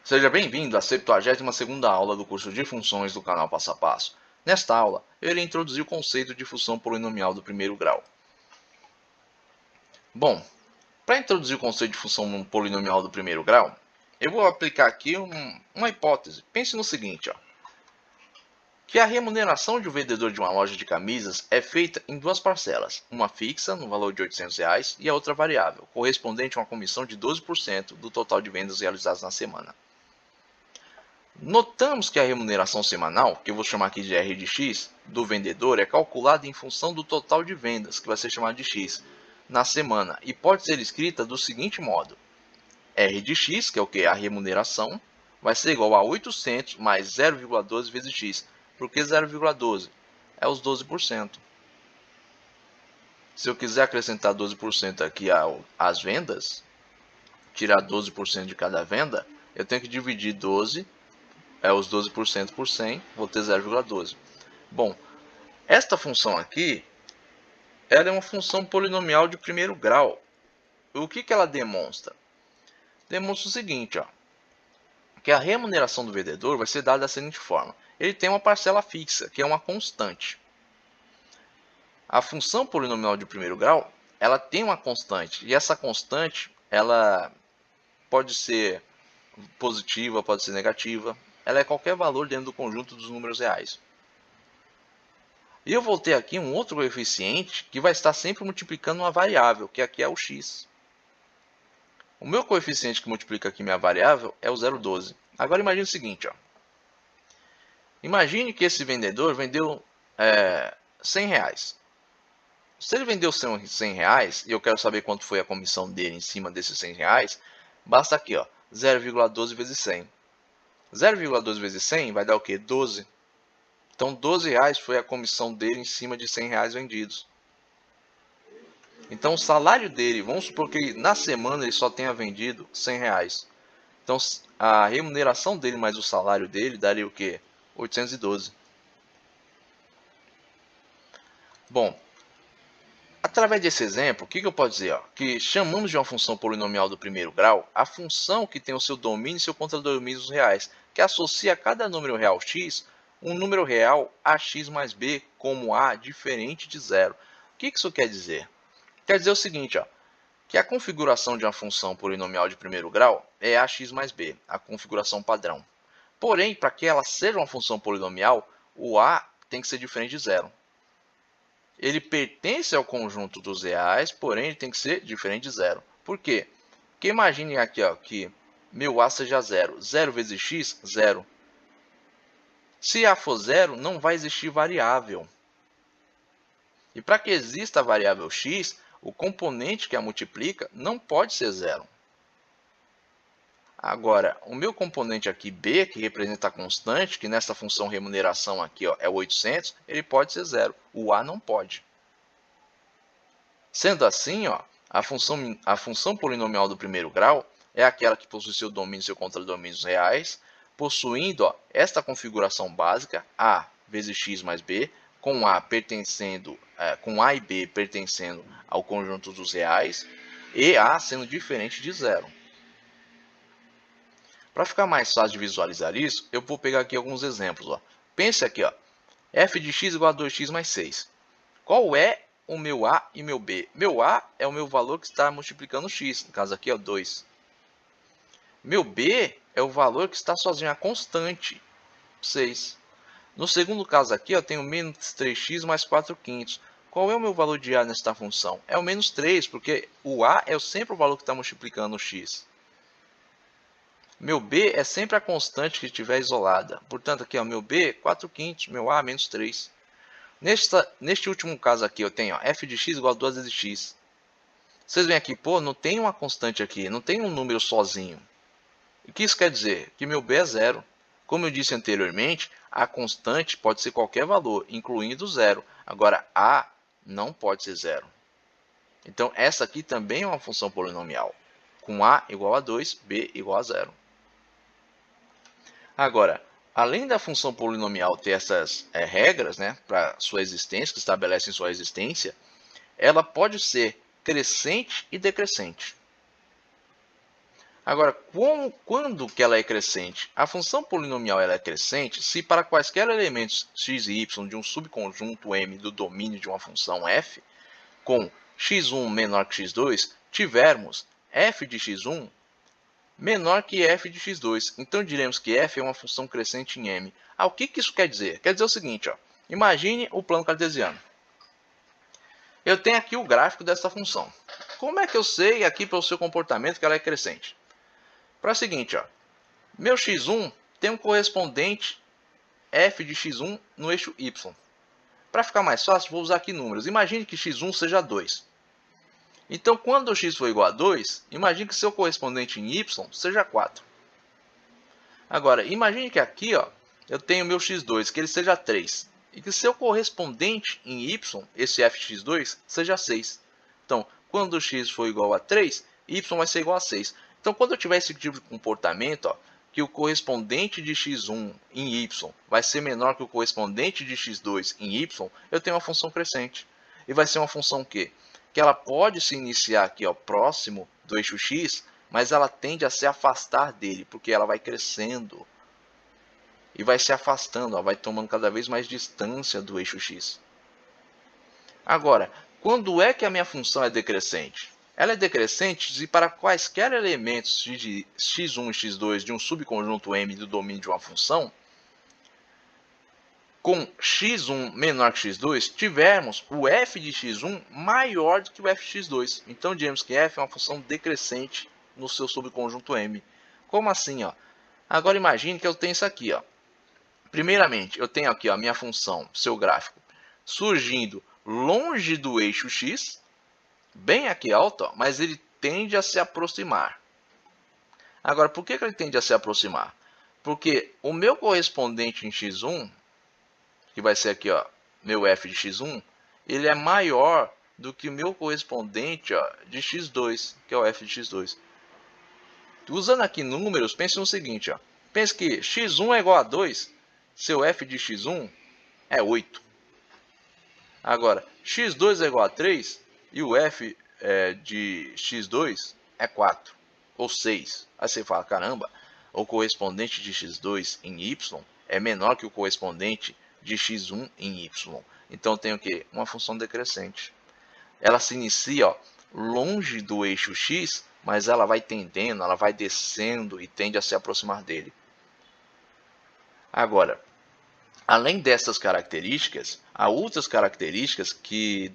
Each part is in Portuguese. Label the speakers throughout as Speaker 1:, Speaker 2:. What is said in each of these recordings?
Speaker 1: Seja bem-vindo à 72ª aula do curso de funções do canal Passo a Passo. Nesta aula, eu irei introduzir o conceito de função polinomial do primeiro grau. Bom, para introduzir o conceito de função polinomial do primeiro grau, eu vou aplicar aqui uma hipótese. Pense no seguinte, que a remuneração de um vendedor de uma loja de camisas é feita em duas parcelas, uma fixa, no valor de R$ 800, e a outra variável, correspondente a uma comissão de 12% do total de vendas realizadas na semana. Notamos que a remuneração semanal, que eu vou chamar aqui de R de X, do vendedor é calculada em função do total de vendas, que vai ser chamado de X, na semana, e pode ser escrita do seguinte modo. R de X, que é o que? A remuneração, vai ser igual a 800 mais 0,12 vezes X. Por que 0,12? É os 12%. Se eu quiser acrescentar 12% aqui às vendas, tirar 12% de cada venda, eu tenho que dividir 12 os 12% por 100, vou ter 0,12. Bom, esta função aqui, ela é uma função polinomial de primeiro grau. O que ela demonstra? Demonstra o seguinte, que a remuneração do vendedor vai ser dada da seguinte forma. Ele tem uma parcela fixa, que é uma constante. A função polinomial de primeiro grau, ela tem uma constante, e essa constante, ela pode ser positiva, pode ser negativa. Ela é qualquer valor dentro do conjunto dos números reais. E eu vou ter aqui um outro coeficiente que vai estar sempre multiplicando uma variável, que aqui é o x. O meu coeficiente que multiplica aqui minha variável é o 0,12. Agora imagine o seguinte. Imagine que esse vendedor vendeu R$100. Se ele vendeu R$100 e eu quero saber quanto foi a comissão dele em cima desses R$100, basta aqui 0,12 vezes 100. 0,12 vezes 100 vai dar o quê? 12. Então, R$12 foi a comissão dele em cima de R$100 vendidos. Então, o salário dele, vamos supor que na semana ele só tenha vendido R$100. Então, a remuneração dele mais o salário dele daria o quê? 812. Bom, através desse exemplo, o que eu posso dizer? Que chamamos de uma função polinomial do primeiro grau a função que tem o seu domínio e seu contradomínio reais, que associa a cada número real x um número real ax mais b como a diferente de zero. O que isso quer dizer? Quer dizer o seguinte, que a configuração de uma função polinomial de primeiro grau é ax mais b, a configuração padrão. Porém, para que ela seja uma função polinomial, o a tem que ser diferente de zero. Ele pertence ao conjunto dos reais, porém ele tem que ser diferente de zero. Por quê? Porque imagine aqui que meu a seja zero. 0 vezes x, zero. Se a for zero, não vai existir variável. E para que exista a variável x, o componente que a multiplica não pode ser zero. Agora, o meu componente aqui b, que representa a constante, que nessa função remuneração aqui é o 800, ele pode ser zero. O a não pode. Sendo assim, a função polinomial do primeiro grau é aquela que possui seu domínio e seu contradomínios reais, possuindo esta configuração básica, a vezes x mais b, com a e b pertencendo ao conjunto dos reais, e a sendo diferente de zero. Para ficar mais fácil de visualizar isso, eu vou pegar aqui alguns exemplos. Pense aqui, f de x igual a 2x mais 6. Qual é o meu a e meu b? Meu a é o meu valor que está multiplicando x, no caso aqui é 2. Meu b é o valor que está sozinho, a constante, 6. No segundo caso aqui, eu tenho menos 3x mais 4 quintos. Qual é o meu valor de a nesta função? É o menos 3, porque o a é sempre o valor que está multiplicando o x. Meu b é sempre a constante que estiver isolada. Portanto, aqui meu b, 4 quintos, meu a, menos 3. Neste último caso aqui, eu tenho f de x igual a 2 vezes x. Vocês veem aqui, não tem uma constante aqui, não tem um número sozinho. O que isso quer dizer? Que meu b é zero. Como eu disse anteriormente, a constante pode ser qualquer valor, incluindo zero. Agora, a não pode ser zero. Então, essa aqui também é uma função polinomial, com a igual a 2, b igual a zero. Agora, além da função polinomial ter essas regras para sua existência, que estabelecem sua existência, ela pode ser crescente e decrescente. Agora, quando que ela é crescente? A função polinomial ela é crescente se para quaisquer elementos x e y de um subconjunto M do domínio de uma função f, com x1 menor que x2, tivermos f de x1 menor que f de x2. Então diremos que f é uma função crescente em M. O que isso quer dizer? Quer dizer o seguinte, ó, imagine o plano cartesiano. Eu tenho aqui o gráfico dessa função. Como é que eu sei aqui pelo seu comportamento que ela é crescente? Para o seguinte, ó, meu x1 tem um correspondente f de x1 no eixo y. Para ficar mais fácil, vou usar aqui números. Imagine que x1 seja 2. Então, quando o x for igual a 2, imagine que seu correspondente em y seja 4. Agora, imagine que aqui ó, eu tenho meu x2, que ele seja 3. E que seu correspondente em y, esse f de x2, seja 6. Então, quando o x for igual a 3, y vai ser igual a 6. Então, quando eu tiver esse tipo de comportamento, ó, que o correspondente de x1 em y vai ser menor que o correspondente de x2 em y, eu tenho uma função crescente. E vai ser uma função que ela pode se iniciar aqui ó, próximo do eixo x, mas ela tende a se afastar dele, porque ela vai crescendo e vai se afastando, ó, vai tomando cada vez mais distância do eixo x. Agora, quando é que a minha função é decrescente? Ela é decrescente se para quaisquer elementos de x1 e x2 de um subconjunto M do domínio de uma função, com x1 menor que x2, tivermos o f de x1 maior do que o f de x2. Então, diremos que f é uma função decrescente no seu subconjunto M. Como assim? Ó? Agora, imagine que eu tenho isso aqui. Ó. Primeiramente, eu tenho aqui ó, a minha função, seu gráfico, surgindo longe do eixo x, bem aqui alto, ó, mas ele tende a se aproximar. Agora, por que ele tende a se aproximar? Porque o meu correspondente em x1, que vai ser aqui, ó, meu f de x1, ele é maior do que o meu correspondente ó, de x2, que é o f de x2. Usando aqui números, pense no seguinte, ó, pense que x1 é igual a 2, seu f de x1 é 8. Agora, x2 é igual a 3 e o f de x2 é 4, ou 6. Aí você fala, caramba, o correspondente de x2 em y é menor que o correspondente de x1 em y. Então, eu tenho o quê? Uma função decrescente. Ela se inicia ó, longe do eixo x, mas ela vai tendendo, ela vai descendo e tende a se aproximar dele. Agora, além dessas características, há outras características que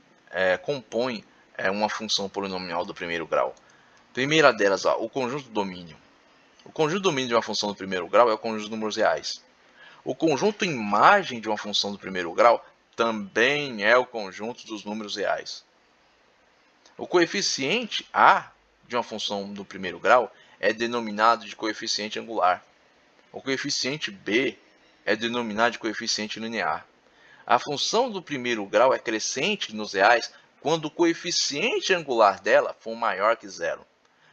Speaker 1: compõem uma função polinomial do primeiro grau. Primeira delas, ó, o conjunto domínio. O conjunto domínio de uma função do primeiro grau é o conjunto de números reais. O conjunto imagem de uma função do primeiro grau também é o conjunto dos números reais. O coeficiente a de uma função do primeiro grau é denominado de coeficiente angular. O coeficiente b é denominado de coeficiente linear. A função do primeiro grau é crescente nos reais quando o coeficiente angular dela for maior que zero,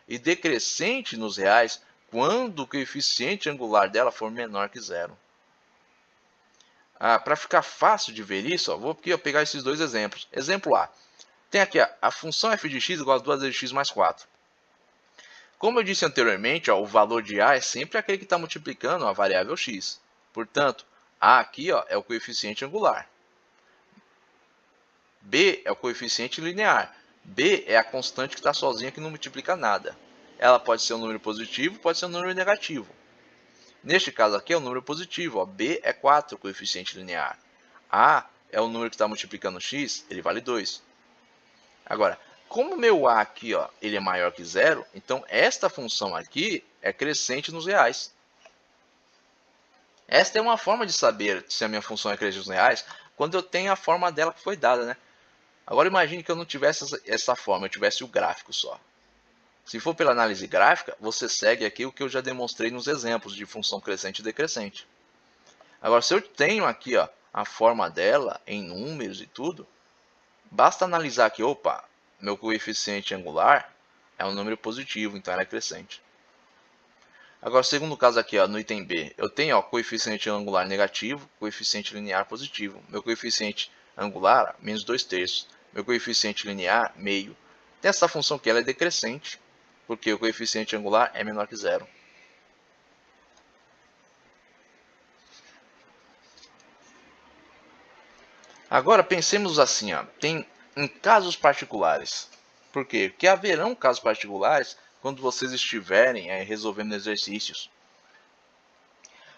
Speaker 1: e decrescente nos reais quando o coeficiente angular dela for menor que zero. Para ficar fácil de ver isso, vou aqui pegar esses dois exemplos. Exemplo A. Tem aqui a função f de x igual a 2 vezes x mais 4. Como eu disse anteriormente, o valor de a é sempre aquele que está multiplicando a variável x. Portanto, a aqui é o coeficiente angular. B é o coeficiente linear. B é a constante que está sozinha, que não multiplica nada. Ela pode ser um número positivo, pode ser um número negativo. Neste caso aqui é um número positivo. B é 4, o coeficiente linear. A é o número que está multiplicando x, ele vale 2. Agora, como meu a aqui ele é maior que zero, então esta função aqui é crescente nos reais. Esta é uma forma de saber se a minha função é crescente nos reais, quando eu tenho a forma dela que foi dada, né? Agora imagine que eu não tivesse essa forma, eu tivesse o gráfico só. Se for pela análise gráfica, você segue aqui o que eu já demonstrei nos exemplos de função crescente e decrescente. Agora, se eu tenho aqui a forma dela em números e tudo, basta analisar aqui, opa, meu coeficiente angular é um número positivo, então ela é crescente. Agora, segundo caso aqui, no item B, eu tenho coeficiente angular negativo, coeficiente linear positivo. Meu coeficiente angular, menos 2/3. Meu coeficiente linear, meio. Tem essa função aqui, ela é decrescente. porque o coeficiente angular é menor que zero. Agora pensemos assim, ó, tem em casos particulares. Por quê? Porque haverão casos particulares quando vocês estiverem resolvendo exercícios.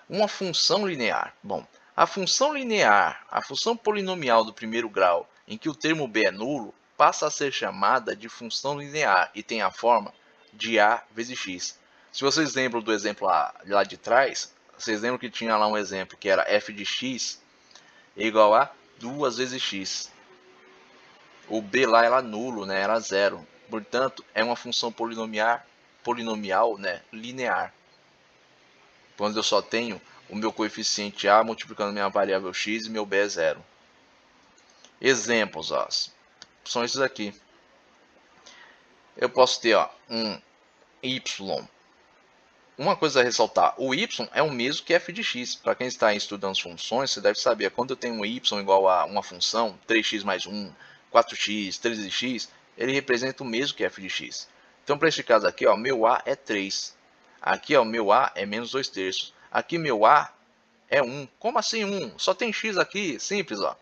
Speaker 1: Uma função linear. Bom, a função linear, a função polinomial do primeiro grau, em que o termo b é nulo, passa a ser chamada de função linear e tem a forma de a vezes x. Se vocês lembram do exemplo lá de trás, vocês lembram que tinha lá um exemplo que era f de x igual a 2 vezes x. O b lá era nulo, né? Era zero. Portanto, é uma função polinomial, né? Linear. Quando eu só tenho o meu coeficiente a multiplicando minha variável x e meu b é zero. Exemplos, ó, são esses aqui. Eu posso ter um y. Uma coisa a ressaltar, o y é o mesmo que f de x. Para quem está estudando as funções, você deve saber, quando eu tenho um y igual a uma função, 3x mais 1, 4x, 13x, ele representa o mesmo que f de x. Então, para este caso aqui, ó, meu a é 3. Aqui, ó, meu a é menos 2/3. Aqui, meu a é 1. Como assim 1? Só tem x aqui, simples, ó.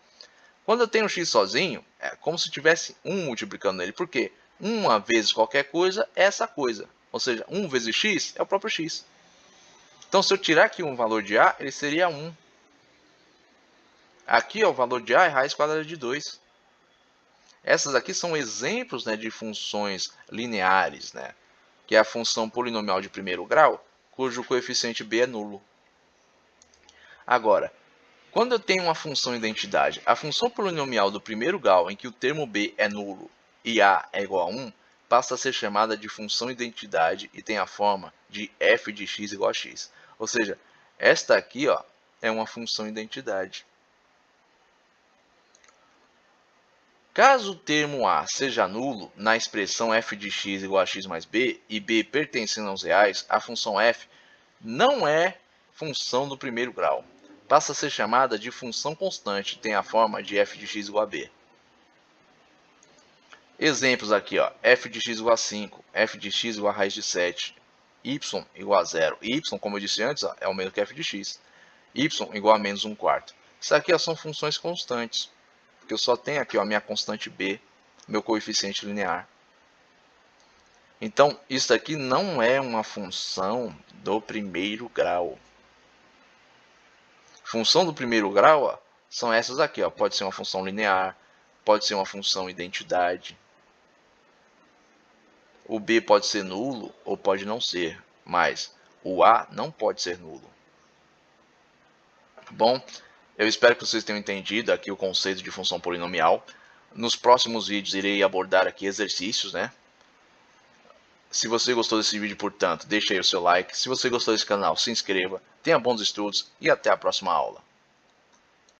Speaker 1: Quando eu tenho x sozinho, é como se tivesse 1 multiplicando ele. Por quê? 1 vezes qualquer coisa é essa coisa. Ou seja, 1 vezes x é o próprio x. Então, se eu tirar aqui um valor de a, ele seria 1. Aqui, ó, o valor de a é raiz quadrada de 2. Essas aqui são exemplos, né, de funções lineares, né, que é a função polinomial de primeiro grau, cujo coeficiente b é nulo. Agora, quando eu tenho uma função identidade, a função polinomial do primeiro grau, em que o termo b é nulo e a é igual a 1, passa a ser chamada de função identidade e tem a forma de f de x igual a x. Ou seja, esta aqui, ó, é uma função identidade. Caso o termo a seja nulo na expressão f de x igual a x mais b e b pertencendo aos reais, a função f não é função do primeiro grau. Passa a ser chamada de função constante, tem a forma de f de x igual a b. Exemplos aqui, ó, f de x igual a 5, f de x igual a raiz de 7, y igual a 0. Y, como eu disse antes, ó, é o mesmo que f de x. Y igual a menos 1/4. Isso aqui ó, são funções constantes, porque eu só tenho aqui ó, a minha constante b, meu coeficiente linear. Então, isso aqui não é uma função do primeiro grau. Função do primeiro grau ó, são essas aqui. Ó. Pode ser uma função linear, pode ser uma função identidade. O b pode ser nulo ou pode não ser, mas o a não pode ser nulo. Bom, eu espero que vocês tenham entendido aqui o conceito de função polinomial. Nos próximos vídeos irei abordar aqui exercícios, né? Se você gostou desse vídeo, portanto, deixe aí o seu like. Se você gostou desse canal, se inscreva. Tenha bons estudos e até a próxima aula.